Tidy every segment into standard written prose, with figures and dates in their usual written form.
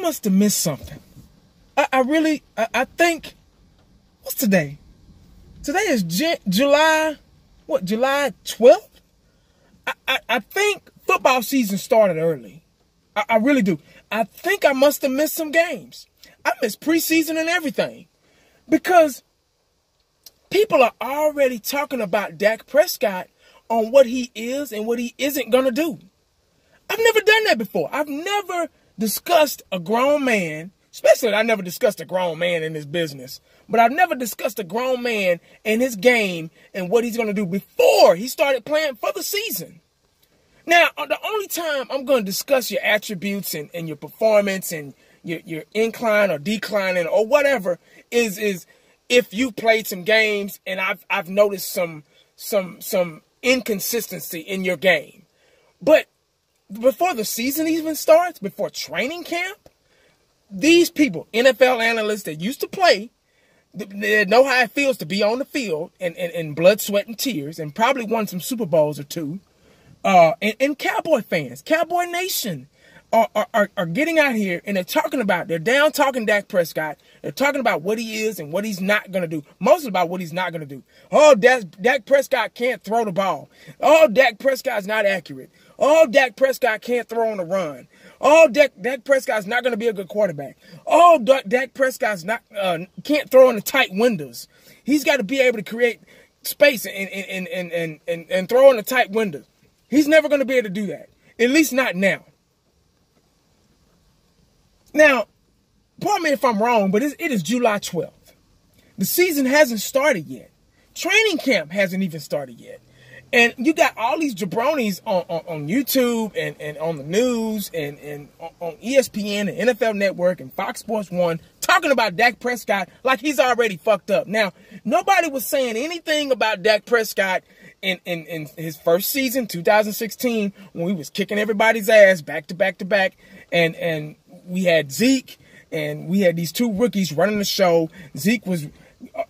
must have missed something. I think, what's today? Today is July 12th? I think football season started early. I really do. I think I must have missed some games. I missed preseason and everything. Because people are already talking about Dak Prescott on what he is and what he isn't going to do. I've never done that before. I've never discussed a grown man, especially I never discussed a grown man in his business, but I've never discussed a grown man and his game and what he's going to do before he started playing for the season. Now, the only time I'm going to discuss your attributes and your performance and your incline or declining or whatever is if you played some games and I've noticed some inconsistency in your game. But before the season even starts, before training camp, these people, NFL analysts that used to play, they know how it feels to be on the field and blood, sweat, and tears, and probably won some Super Bowls or two. And Cowboy fans, Cowboy Nation, are getting out here and they're down talking Dak Prescott. They're talking about what he is and what he's not going to do. Mostly about what he's not going to do. Oh, Dak Prescott can't throw the ball. Oh, Dak Prescott's not accurate. Oh, Dak Prescott can't throw on the run. Oh, Dak Prescott's not going to be a good quarterback. Oh, Dak Prescott's can't throw in the tight windows. He's got to be able to create space and throw in the tight windows. He's never going to be able to do that. At least not now. Now, pardon me if I'm wrong, but it is July 12th. The season hasn't started yet. Training camp hasn't even started yet. And you got all these jabronis on YouTube and on the news and on ESPN and NFL Network and Fox Sports 1 talking about Dak Prescott like he's already fucked up. Now, nobody was saying anything about Dak Prescott in his first season, 2016, when he was kicking everybody's ass back to back to back. And we had Zeke and we had these two rookies running the show. Zeke was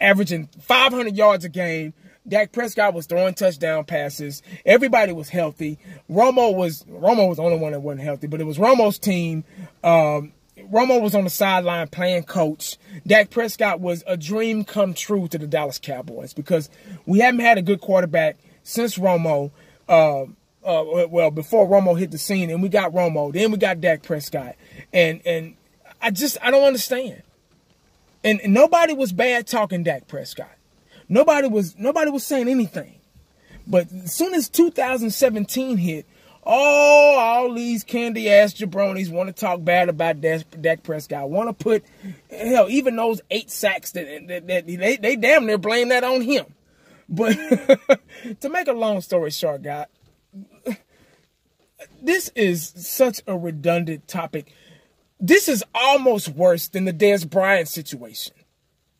averaging 500 yards a game. Dak Prescott was throwing touchdown passes. Everybody was healthy. Romo was the only one that wasn't healthy, but it was Romo's team. Romo was on the sideline playing coach. Dak Prescott was a dream come true to the Dallas Cowboys because we haven't had a good quarterback since Romo. Before Romo hit the scene, and we got Romo, then we got Dak Prescott, and I don't understand. And nobody was bad talking Dak Prescott. Nobody was saying anything. But as soon as 2017 hit, all these candy ass jabronis want to talk bad about Dak Prescott. Want to put, hell, even those 8 sacks that they damn near blame that on him. But to make a long story short, guys, this is such a redundant topic. This is almost worse than the Dez Bryant situation.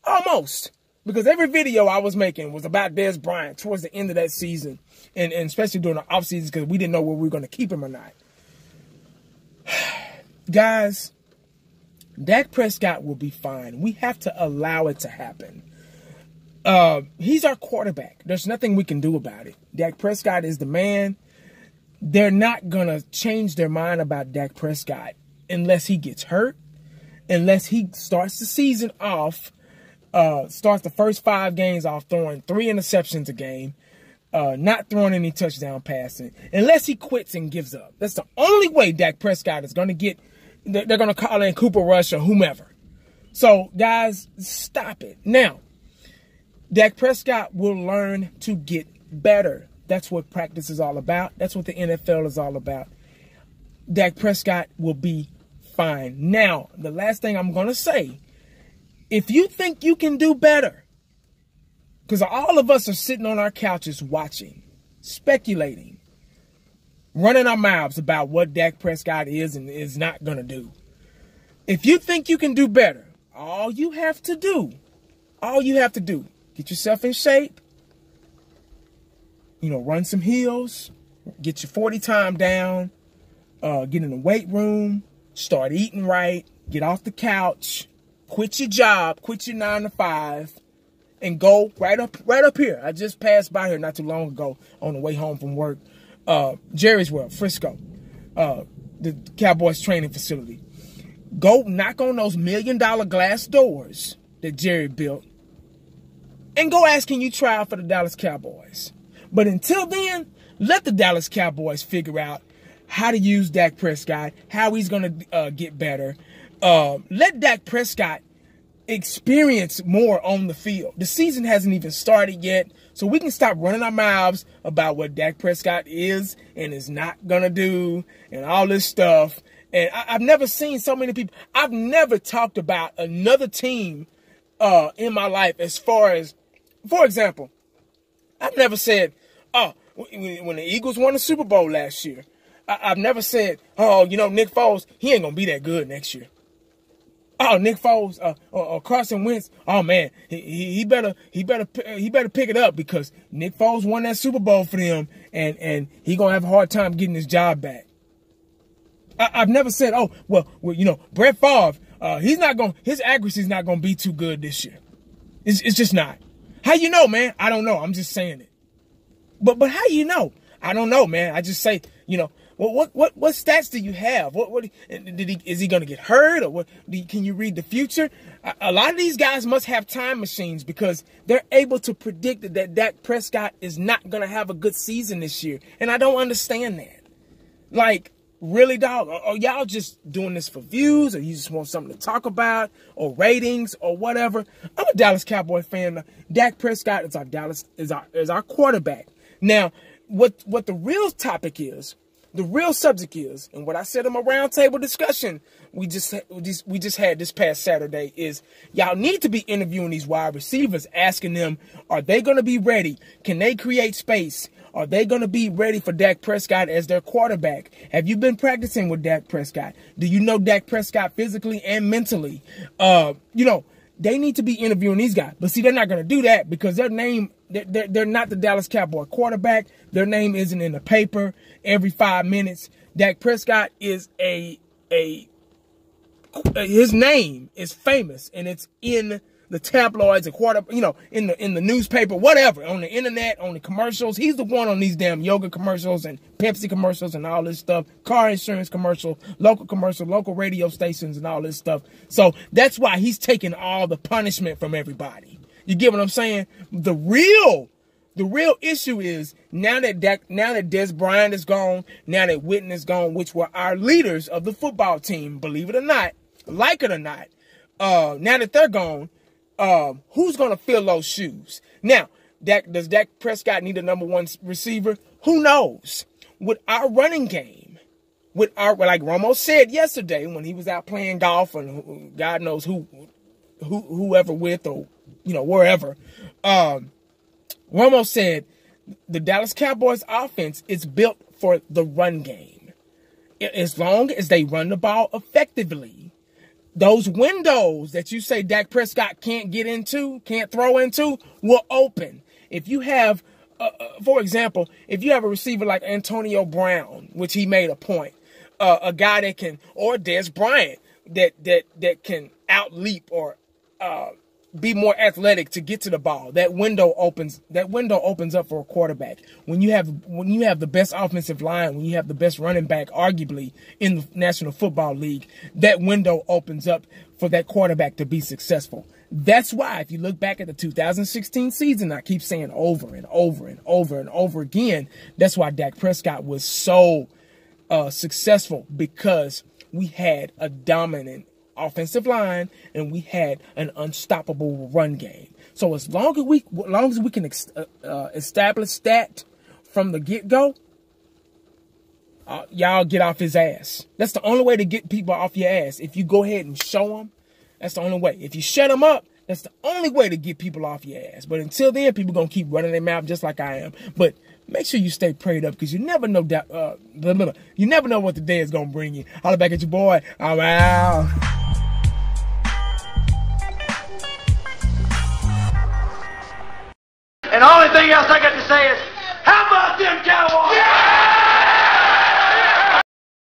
Almost. Because every video I was making was about Dez Bryant towards the end of that season. And especially during the offseason because we didn't know whether we were going to keep him or not. Guys, Dak Prescott will be fine. We have to allow it to happen. He's our quarterback. There's nothing we can do about it. Dak Prescott is the man. They're not going to change their mind about Dak Prescott unless he gets hurt, unless he starts the season off, starts the first 5 games off throwing 3 interceptions a game, not throwing any touchdown passing, unless he quits and gives up. That's the only way Dak Prescott is going to get, they're going to call in Cooper Rush or whomever. So, guys, stop it. Now, Dak Prescott will learn to get better. That's what practice is all about. That's what the NFL is all about. Dak Prescott will be fine. Now, the last thing I'm going to say, if you think you can do better, because all of us are sitting on our couches watching, speculating, running our mouths about what Dak Prescott is and is not going to do. If you think you can do better, all you have to do, get yourself in shape, run some hills, get your 40 time down, get in the weight room, start eating right, get off the couch, quit your job, quit your 9 to 5, and go right up here. I just passed by here not too long ago on the way home from work. Jerry's World, Frisco, the Cowboys training facility. Go knock on those $1 million glass doors that Jerry built and go ask, can you try out for the Dallas Cowboys? But until then, let the Dallas Cowboys figure out how to use Dak Prescott, how he's going to get better. Let Dak Prescott experience more on the field. The season hasn't even started yet, so we can stop running our mouths about what Dak Prescott is and is not going to do and all this stuff. And I've never seen so many people. I've never talked about another team in my life as far as, for example, I've never said, oh, when the Eagles won the Super Bowl last year, I've never said, oh, you know, Nick Foles, he ain't going to be that good next year. Oh, Nick Foles or Carson Wentz, oh, man, he better pick it up because Nick Foles won that Super Bowl for them and he going to have a hard time getting his job back. I've never said, oh, well, you know, Brett Favre, his accuracy's not going to be too good this year. It's just not. How you know, man? I don't know. I'm just saying it. But how you know? I don't know, man. I just say, you know, what stats do you have? Is he going to get hurt or what? Can you read the future? A lot of these guys must have time machines because they're able to predict that Dak Prescott is not going to have a good season this year. And I don't understand that. Like, really, dog? Are y'all just doing this for views or you just want something to talk about or ratings or whatever? I'm a Dallas Cowboy fan. Dak Prescott is our quarterback. Now, what the real topic is, the real subject is, and what I said in my roundtable discussion we just had this past Saturday is y'all need to be interviewing these wide receivers, asking them, are they going to be ready? Can they create space? Are they going to be ready for Dak Prescott as their quarterback? Have you been practicing with Dak Prescott? Do you know Dak Prescott physically and mentally? You know, they need to be interviewing these guys. But see, they're not going to do that because their name, they're not the Dallas Cowboy quarterback. Their name isn't in the paper every 5 minutes. Dak Prescott is his name is famous and it's in the tabloids, in the newspaper, whatever, on the internet, on the commercials. He's the one on these damn yoga commercials and Pepsi commercials and all this stuff, car insurance commercial, local radio stations and all this stuff. So that's why he's taking all the punishment from everybody. You get what I'm saying? The real issue is now that Dez Bryant is gone, now that Witten is gone, which were our leaders of the football team, believe it or not, like it or not, now that they're gone, who's going to fill those shoes? Now, does Dak Prescott need a number one receiver? Who knows? With our running game, like Romo said yesterday when he was out playing golf and God knows whoever with or, wherever, Romo said the Dallas Cowboys offense is built for the run game. As long as they run the ball effectively, those windows that you say Dak Prescott can't throw into, will open. If you have, for example, if you have a receiver like Antonio Brown, which he made a point, a guy that can, or Dez Bryant, that can outleap or be more athletic to get to the ball, that window opens up for a quarterback. When you have the best offensive line, when you have the best running back, arguably in the National Football League, that window opens up for that quarterback to be successful. That's why, if you look back at the 2016 season, I keep saying over and over and over and over again, that's why Dak Prescott was so successful, because we had a dominant offensive line and we had an unstoppable run game. So as long as we can establish that from the get-go, y'all get off his ass. That's the only way to get people off your ass. If you go ahead and show them, that's the only way. If you shut them up, that's the only way to get people off your ass. But until then, people going to keep running their mouth just like I am. But make sure you stay prayed up, because you never know you never know what the day is going to bring you. Holla back at your boy. I'm out. And the only thing else I got to say is,